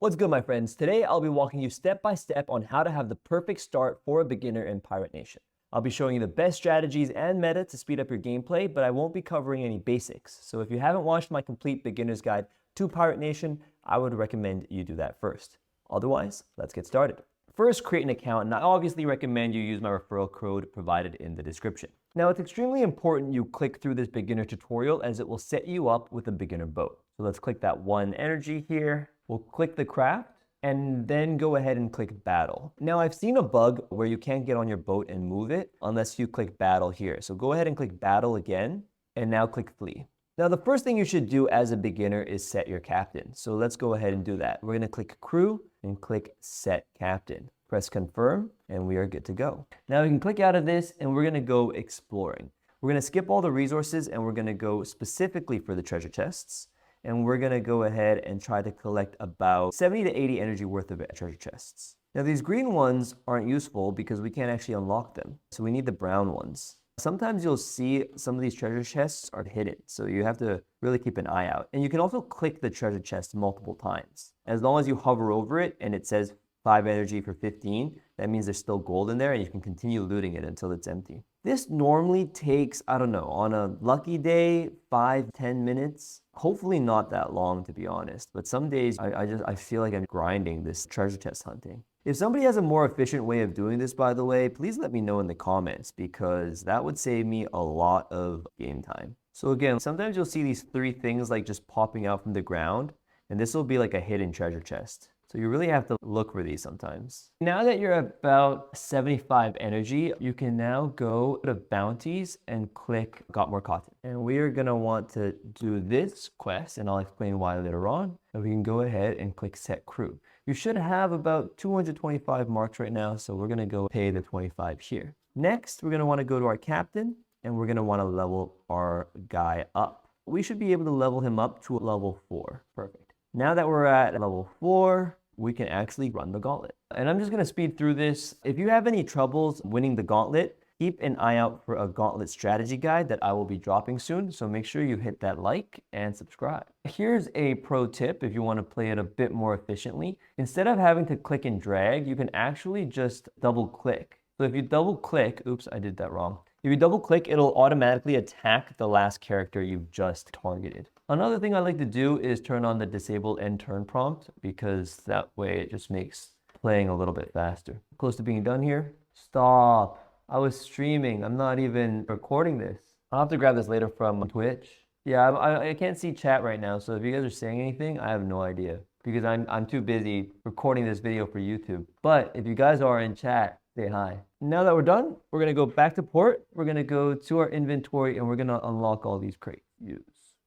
What's good, my friends? Today, I'll be walking you step by step on how to have the perfect start for a beginner in Pirate Nation. I'll be showing you the best strategies and meta to speed up your gameplay, but I won't be covering any basics. So if you haven't watched my complete beginner's guide to Pirate Nation, I would recommend you do that first. Otherwise, let's get started. First, create an account, and I obviously recommend you use my referral code provided in the description. Now, it's extremely important you click through this beginner tutorial as it will set you up with a beginner boat. So let's click that one energy here. We'll click the craft and then go ahead and click battle. Now, I've seen a bug where you can't get on your boat and move it unless you click battle here. So go ahead and click battle again and now click flee. Now, the first thing you should do as a beginner is set your captain. So let's go ahead and do that. We're going to click crew and click set captain. Press confirm and we are good to go. Now we can click out of this and we're going to go exploring. We're going to skip all the resources and we're going to go specifically for the treasure chests. And we're going to go ahead and try to collect about 70 to 80 energy worth of treasure chests. Now these green ones aren't useful because we can't actually unlock them. So we need the brown ones. Sometimes you'll see some of these treasure chests are hidden, so you have to really keep an eye out. And you can also click the treasure chest multiple times. As long as you hover over it and it says 5 energy for 15, that means there's still gold in there and you can continue looting it until it's empty. This normally takes, I don't know, on a lucky day, 5-10 minutes. Hopefully not that long, to be honest. But some days I feel like I'm grinding this treasure chest hunting. If somebody has a more efficient way of doing this, by the way, please let me know in the comments because that would save me a lot of game time. So again, sometimes you'll see these 3 things like just popping out from the ground, and this will be like a hidden treasure chest. So you really have to look for these sometimes. Now that you're about 75 energy, you can now go to bounties and click got more cotton. And we are gonna want to do this quest, and I'll explain why later on. And we can go ahead and click set crew. You should have about 225 marks right now, so we're gonna go pay the 25 here. Next, we're gonna wanna go to our captain, and we're gonna wanna level our guy up. We should be able to level him up to level 4. Perfect. Now that we're at level 4, we can actually run the gauntlet. And I'm just gonna speed through this. If you have any troubles winning the gauntlet, keep an eye out for a gauntlet strategy guide that I will be dropping soon. So make sure you hit that like and subscribe. Here's a pro tip if you wanna play it a bit more efficiently. Instead of having to click and drag, you can actually just double click. So if you double click, oops, I did that wrong. If you double click, it'll automatically attack the last character you've just targeted. Another thing I like to do is turn on the disable end turn prompt because that way it just makes playing a little bit faster. Close to being done here. Stop. I was streaming. I'm not even recording this. I'll have to grab this later from Twitch. Yeah, I can't see chat right now, so if you guys are saying anything, I have no idea because I'm too busy recording this video for YouTube. But if you guys are in chat, say hi. Now that we're done, we're gonna go back to port. We're gonna go to our inventory and we're gonna unlock all these crates.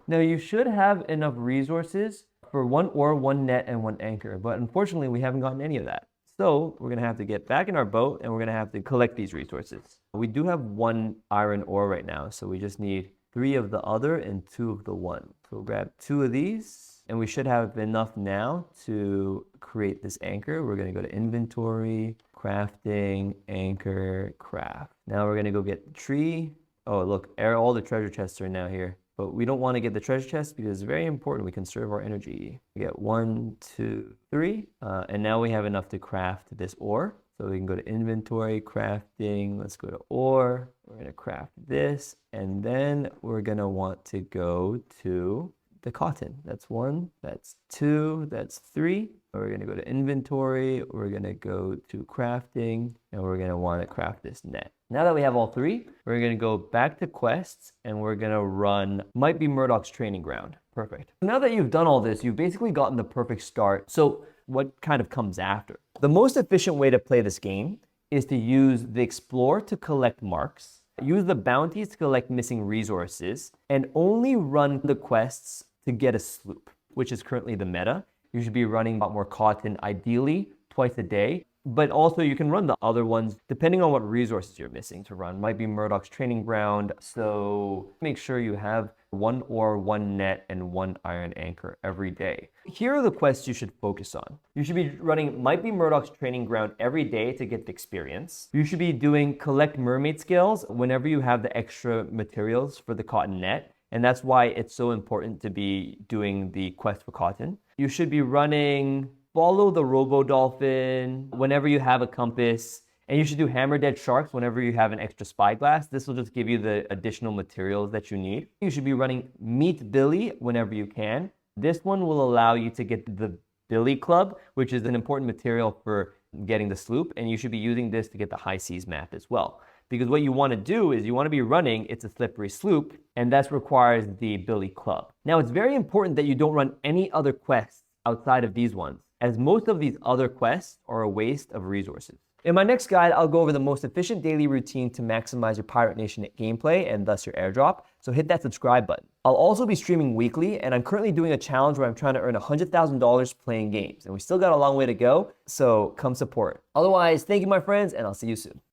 Now you should have enough resources for 1 ore, 1 net, and 1 anchor, but unfortunately we haven't gotten any of that. So we're gonna have to get back in our boat and we're gonna have to collect these resources. We do have 1 iron ore right now, so we just need 3 of the other and 2 of the one. So we'll grab 2 of these and we should have enough now to create this anchor. We're gonna go to inventory, crafting, anchor, craft. Now we're gonna go get the tree. Oh, look, all the treasure chests are now here. But we don't want to get the treasure chest because it's very important we conserve our energy. We get 1, 2, 3, and now we have enough to craft this ore. So we can go to inventory, crafting, let's go to ore. We're gonna craft this, and then we're gonna want to go to the cotton. That's 1, that's 2, that's 3. We're gonna go to inventory, we're gonna go to crafting, and we're gonna wanna craft this net. Now that we have all 3, we're gonna go back to quests and we're gonna run Might Be Murdoch's training ground. Perfect. Now that you've done all this, you've basically gotten the perfect start. So what kind of comes after? The most efficient way to play this game is to use the explore to collect marks, use the bounties to collect missing resources, and only run the quests to get a sloop, which is currently the meta. You should be running a lot more cotton, ideally twice a day. But also you can run the other ones depending on what resources you're missing to run. Might be Murdoch's training ground. So make sure you have 1 ore, 1 net, and 1 iron anchor every day. Here are the quests you should focus on. You should be running Might Be Murdoch's training ground every day to get the experience. You should be doing collect mermaid scales whenever you have the extra materials for the cotton net. And that's why it's so important to be doing the quest for cotton. You should be running follow the Robo Dolphin whenever you have a compass. And you should do Hammerhead Sharks whenever you have an extra spyglass. This will just give you the additional materials that you need. You should be running Meet Billy whenever you can. This one will allow you to get the Billy Club, which is an important material for getting the sloop. And you should be using this to get the high seas map as well. Because what you want to do is you want to be running It's a Slippery Sloop, and that requires the Billy Club. Now, it's very important that you don't run any other quests outside of these ones, as most of these other quests are a waste of resources. In my next guide, I'll go over the most efficient daily routine to maximize your Pirate Nation gameplay and thus your airdrop, so hit that subscribe button. I'll also be streaming weekly, and I'm currently doing a challenge where I'm trying to earn $100,000 playing games, and we still got a long way to go, so come support. Otherwise, thank you, my friends, and I'll see you soon.